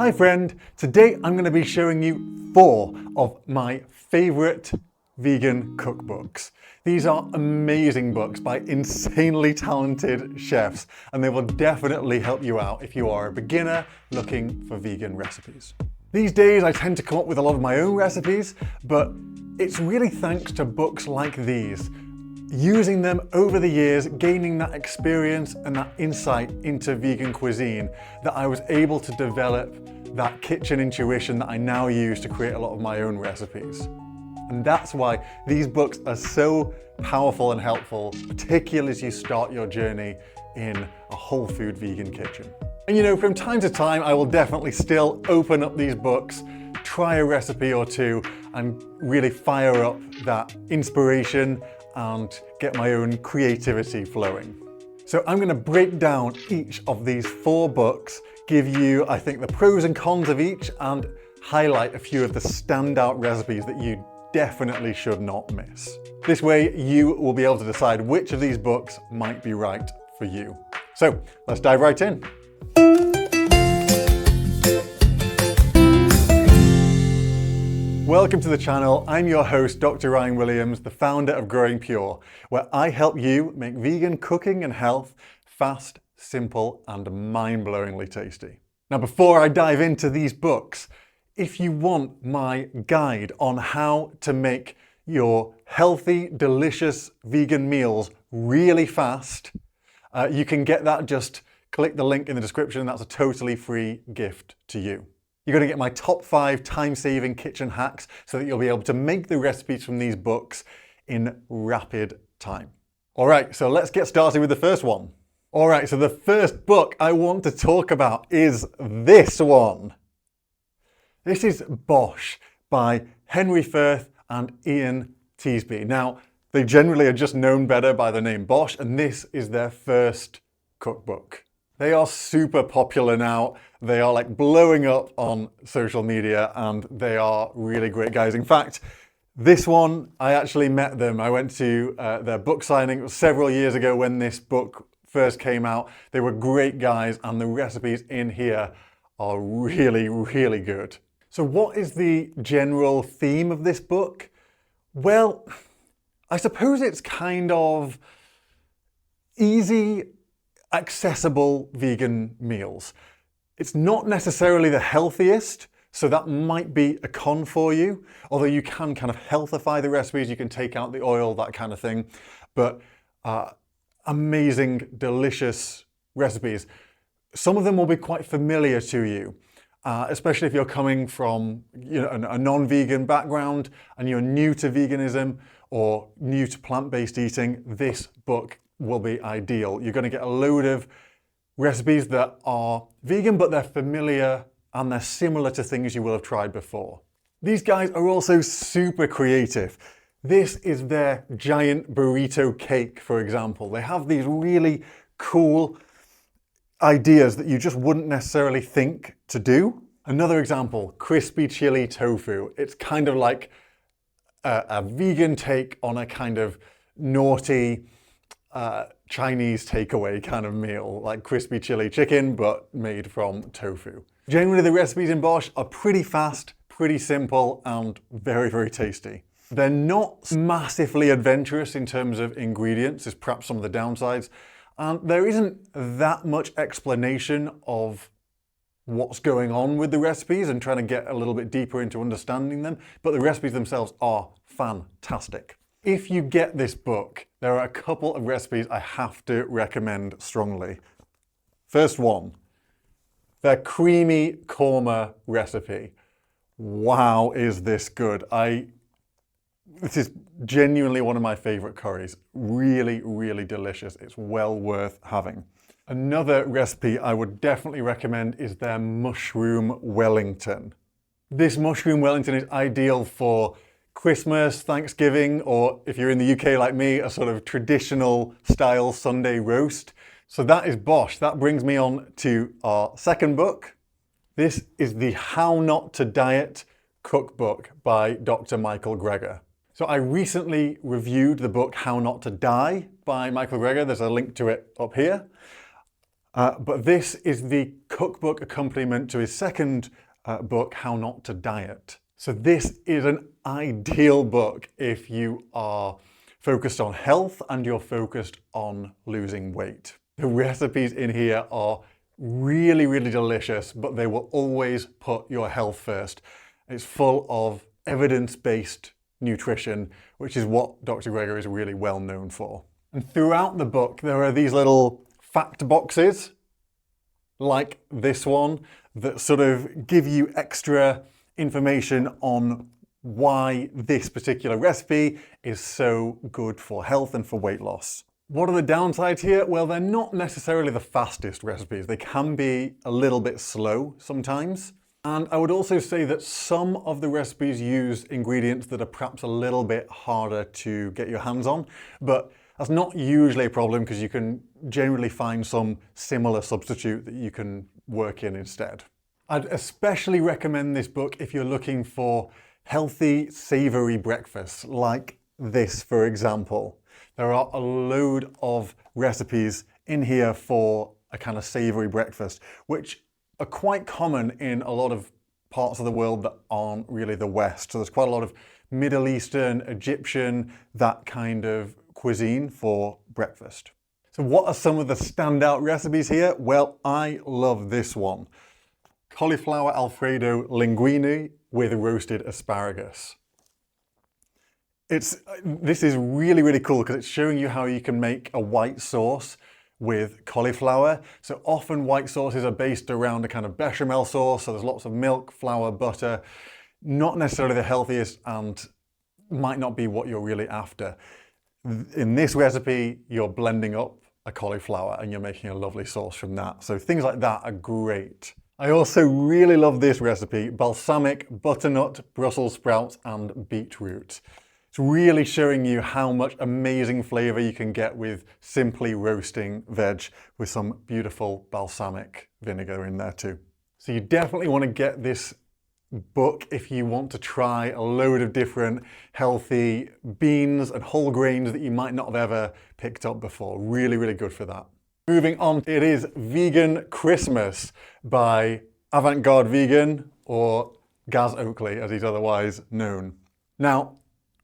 Hi friend, today I'm going to be showing you 4 of my favourite vegan cookbooks. These are amazing books by insanely talented chefs, and they will definitely help you out if you are a beginner looking for vegan recipes. These days I tend to come up with a lot of my own recipes, but it's really thanks to books like these. Using them over the years, gaining that experience and that insight into vegan cuisine, that I was able to develop that kitchen intuition that I now use to create a lot of my own recipes. And that's why these books are so powerful and helpful, particularly as you start your journey in a whole food vegan kitchen. And you know, from time to time, I will definitely still open up these books, try a recipe or two, and really fire up that inspiration and get my own creativity flowing. So I'm going to break down each of these 4 books, give you, I think, the pros and cons of each, and highlight a few of the standout recipes that you definitely should not miss. This way you will be able to decide which of these books might be right for you. So let's dive right in. Welcome to the channel. I'm your host, Dr. Ryan Williams, the founder of Growing Pure, where I help you make vegan cooking and health fast, simple, and mind-blowingly tasty. Now, before I dive into these books, if you want my guide on how to make your healthy, delicious vegan meals really fast, you can get that. Just click the link in the description. That's a totally free gift to you. You're going to get my top 5 time-saving kitchen hacks so that you'll be able to make the recipes from these books in rapid time. All right, so let's get started with the first one. All right, so the first book I want to talk about is this one. This is Bosh by Henry Firth and Ian Teasby. Now, they generally are just known better by the name Bosh, and this is their first cookbook. They are super popular now. They are like blowing up on social media, and they are really great guys. In fact, this one, I actually met them. I went to their book signing. It was several years ago when this book first came out. They were great guys, and the recipes in here are really, really good. So what is the general theme of this book? Well, I suppose it's kind of easy, accessible vegan meals. It's not necessarily the healthiest, so that might be a con for you, although you can kind of healthify the recipes, you can take out the oil, that kind of thing. But amazing, delicious recipes. Some of them will be quite familiar to you, especially if you're coming from a non-vegan background and you're new to veganism or new to plant-based eating. This book will be ideal. You're going to get a load of recipes that are vegan, but they're familiar and they're similar to things you will have tried before. These guys are also super creative. This is their giant burrito cake, for example. They have these really cool ideas that you just wouldn't necessarily think to do. Another example, crispy chili tofu. It's kind of like a vegan take on a kind of naughty Chinese takeaway kind of meal, like crispy chili chicken, but made from tofu. Generally, the recipes in Bosh are pretty fast, pretty simple, and very, very tasty. They're not massively adventurous in terms of ingredients, is perhaps some of the downsides. And there isn't that much explanation of what's going on with the recipes and trying to get a little bit deeper into understanding them, but the recipes themselves are fantastic. If you get this book, there are a couple of recipes I have to recommend strongly. First one, their creamy korma recipe. Wow, is this good. This is genuinely one of my favorite curries. Really, really delicious. It's well worth having. Another recipe I would definitely recommend is their mushroom Wellington. This mushroom Wellington is ideal for Christmas, Thanksgiving, or if you're in the UK like me, a sort of traditional style Sunday roast. So that is Bosh. That brings me on to our second book. This is the How Not to Diet cookbook by Dr. Michael Greger. So I recently reviewed the book How Not to Die by Michael Greger. There's a link to it up here. But this is the cookbook accompaniment to his second book, How Not to Diet. So this is an ideal book if you are focused on health and you're focused on losing weight. The recipes in here are really, really delicious, but they will always put your health first. It's full of evidence-based nutrition, which is what Dr. Greger is really well known for. And throughout the book, there are these little fact boxes, like this one, that sort of give you extra information on why this particular recipe is so good for health and for weight loss. What are the downsides here? Well, they're not necessarily the fastest recipes. They can be a little bit slow sometimes. And I would also say that some of the recipes use ingredients that are perhaps a little bit harder to get your hands on, but that's not usually a problem because you can generally find some similar substitute that you can work in instead. I'd especially recommend this book if you're looking for healthy, savory breakfasts like this, for example. There are a load of recipes in here for a kind of savory breakfast, which are quite common in a lot of parts of the world that aren't really the West. So there's quite a lot of Middle Eastern, Egyptian, that kind of cuisine for breakfast. So what are some of the standout recipes here? Well, I love this one. Cauliflower Alfredo linguine with roasted asparagus. This is really, really cool because it's showing you how you can make a white sauce with cauliflower. So often white sauces are based around a kind of bechamel sauce, so there's lots of milk, flour, butter. Not necessarily the healthiest and might not be what you're really after. In this recipe, you're blending up a cauliflower and you're making a lovely sauce from that. So things like that are great. I also really love this recipe, balsamic butternut, Brussels sprouts and beetroot. It's really showing you how much amazing flavor you can get with simply roasting veg with some beautiful balsamic vinegar in there too. So you definitely want to get this book if you want to try a load of different healthy beans and whole grains that you might not have ever picked up before. Really, really good for that. Moving on, it is Vegan Christmas by Avant Garde Vegan, or Gaz Oakley as he's otherwise known. Now,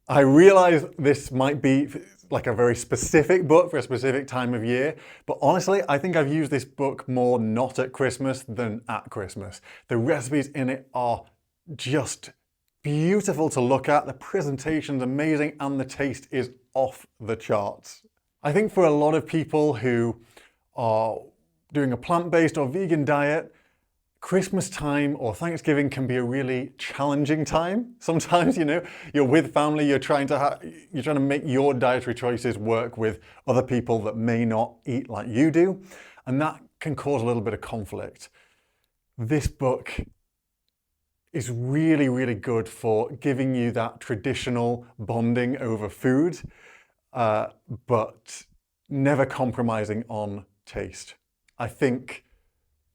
I realize this might be like a very specific book for a specific time of year, but honestly, I think I've used this book more not at Christmas than at Christmas. The recipes in it are just beautiful to look at, the presentation's amazing, and the taste is off the charts. I think for a lot of people who are doing a plant-based or vegan diet, Christmas time or Thanksgiving can be a really challenging time. Sometimes, you're with family, you're trying to make your dietary choices work with other people that may not eat like you do, and that can cause a little bit of conflict. This book is really, really good for giving you that traditional bonding over food, but never compromising on taste. I think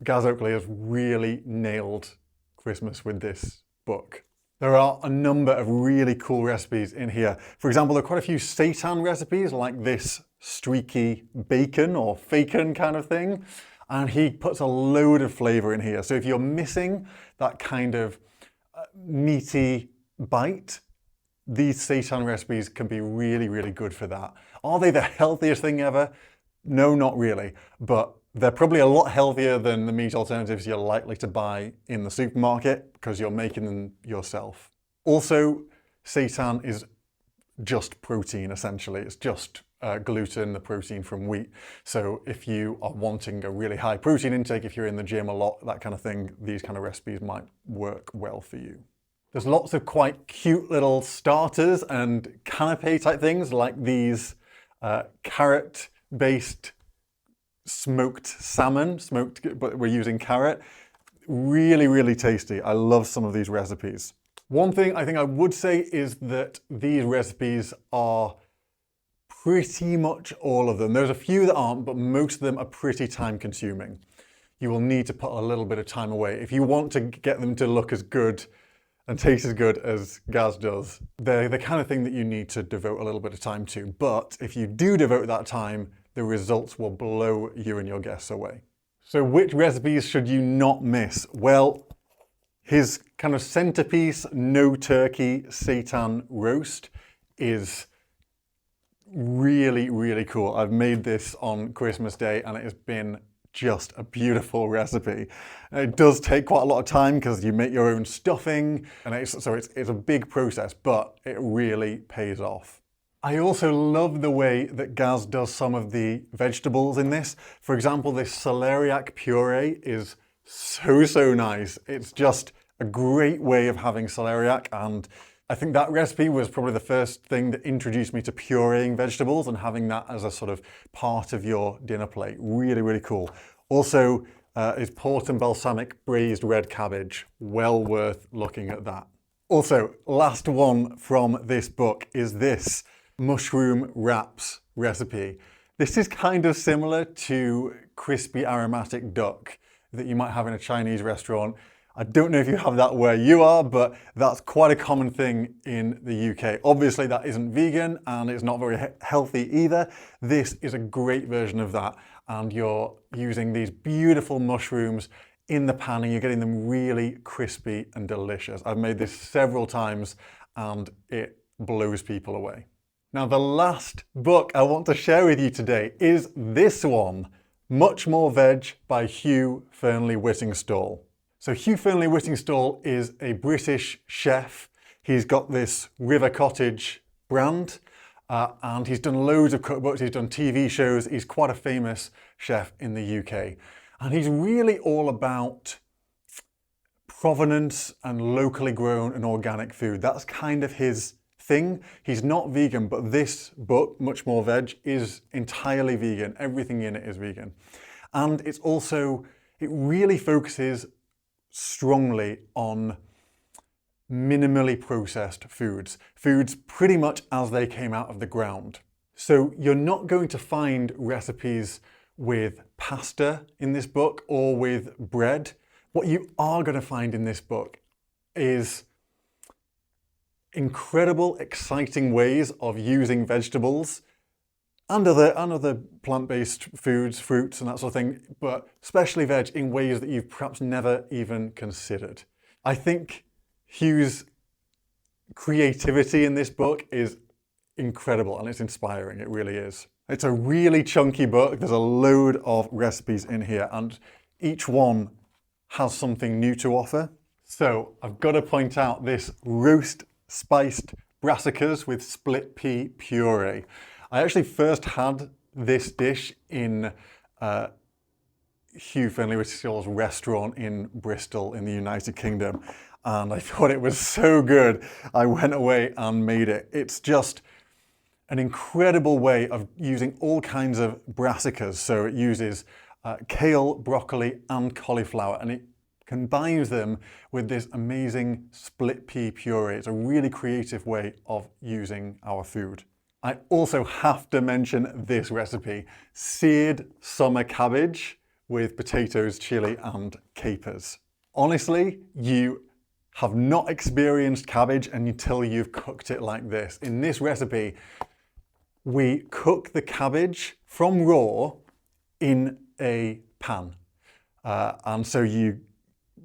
Gaz Oakley has really nailed Christmas with this book. There are a number of really cool recipes in here. For example, there are quite a few seitan recipes like this streaky bacon or facon kind of thing. And he puts a load of flavor in here. So if you're missing that kind of meaty bite, these seitan recipes can be really, really good for that. Are they the healthiest thing ever? No, not really. But they're probably a lot healthier than the meat alternatives you're likely to buy in the supermarket because you're making them yourself. Also, seitan is just protein, essentially. It's just gluten, the protein from wheat. So if you are wanting a really high protein intake, if you're in the gym a lot, that kind of thing, these kind of recipes might work well for you. There's lots of quite cute little starters and canapé type things like these carrot-based smoked salmon, but we're using carrot. Really, really tasty. I love some of these recipes. One thing I think I would say is that these recipes are pretty much all of them. There's a few that aren't, but most of them are pretty time consuming. You will need to put a little bit of time away. If you want to get them to look as good and taste as good as Gaz does, they're the kind of thing that you need to devote a little bit of time to. But if you do devote that time, the results will blow you and your guests away. So which recipes should you not miss? Well, his kind of centerpiece, no turkey seitan roast is really, really cool. I've made this on Christmas Day and it has been just a beautiful recipe. It does take quite a lot of time because you make your own stuffing, and it's a big process, but it really pays off. I also love the way that Gaz does some of the vegetables in this. For example, this celeriac puree is so nice. It's just a great way of having celeriac, and I think that recipe was probably the first thing that introduced me to pureeing vegetables and having that as a sort of part of your dinner plate. Really, really cool. Also, is port and balsamic braised red cabbage. Well worth looking at that. Also, last one from this book is this mushroom wraps recipe. This is kind of similar to crispy aromatic duck that you might have in a Chinese restaurant. I don't know if you have that where you are, but that's quite a common thing in the UK. Obviously that isn't vegan and it's not very healthy either. This is a great version of that, and you're using these beautiful mushrooms in the pan and you're getting them really crispy and delicious. I've made this several times and it blows people away. Now, the last book I want to share with you today is this one, Much More Veg by Hugh Fearnley-Whittingstall. So Hugh Fearnley-Whittingstall is a British chef. He's got this River Cottage brand and he's done loads of cookbooks, he's done TV shows, he's quite a famous chef in the UK. And he's really all about provenance and locally grown and organic food. That's kind of his thing. He's not vegan, but this book, Much More Veg, is entirely vegan. Everything in it is vegan. And it's also, it really focuses strongly on minimally processed foods. Foods pretty much as they came out of the ground. So you're not going to find recipes with pasta in this book or with bread. What you are going to find in this book is incredible, exciting ways of using vegetables and other plant-based foods, fruits and that sort of thing, but especially veg in ways that you've perhaps never even considered. I think Hugh's creativity in this book is incredible and it's inspiring, it really is. It's a really chunky book, there's a load of recipes in here and each one has something new to offer. So I've got to point out this roast spiced brassicas with split pea puree. I actually first had this dish in Hugh Fearnley-Whittingstall's restaurant in Bristol in the United Kingdom, and I thought it was so good I went away and made it. It's just an incredible way of using all kinds of brassicas. So it uses kale, broccoli and cauliflower, and it combines them with this amazing split pea puree. It's a really creative way of using our food. I also have to mention this recipe, seared summer cabbage with potatoes, chili and capers. Honestly, you have not experienced cabbage until you've cooked it like this. In this recipe, we cook the cabbage from raw in a pan. And so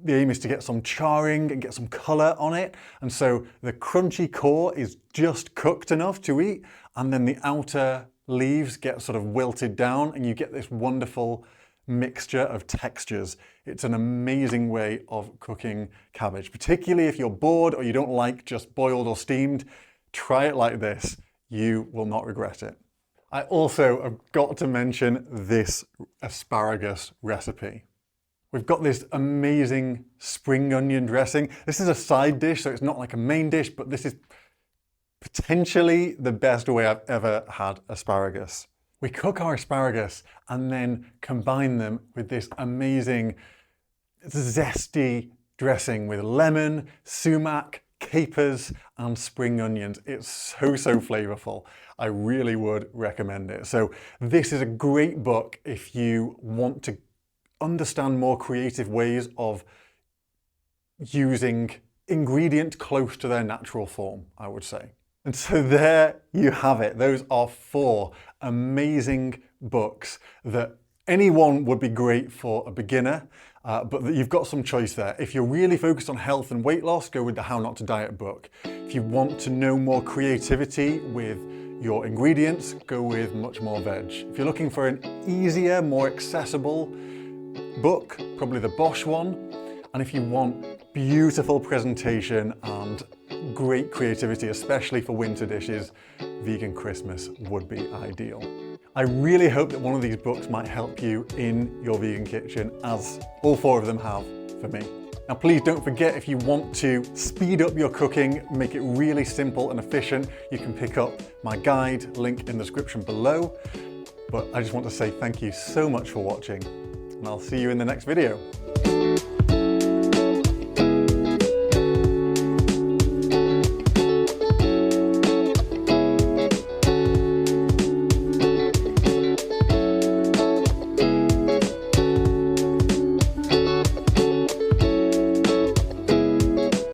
the aim is to get some charring and get some colour on it. And so the crunchy core is just cooked enough to eat, and then the outer leaves get sort of wilted down and you get this wonderful mixture of textures. It's an amazing way of cooking cabbage, particularly if you're bored or you don't like just boiled or steamed. Try it like this. You will not regret it. I also have got to mention this asparagus recipe. We've got this amazing spring onion dressing. This is a side dish, so it's not like a main dish, but this is potentially the best way I've ever had asparagus. We cook our asparagus and then combine them with this amazing zesty dressing with lemon, sumac, capers and spring onions. It's so flavorful. I really would recommend it. So this is a great book if you want to understand more creative ways of using ingredients close to their natural form, I would say. And so there you have it. Those are 4 amazing books that Anyone would be great for a beginner, but you've got some choice there. If you're really focused on health and weight loss, go with the How Not to Diet book. If you want to know more creativity with your ingredients, go with More Veg. If you're looking for an easier, more accessible book, probably the Bosh one. And if you want beautiful presentation and great creativity, especially for winter dishes, Vegan Christmas would be ideal. I really hope that one of these books might help you in your vegan kitchen, as all 4 of them have for me. Now please don't forget, if you want to speed up your cooking, make it really simple and efficient, you can pick up my guide, link in the description below. But I just want to say thank you so much for watching, and I'll see you in the next video.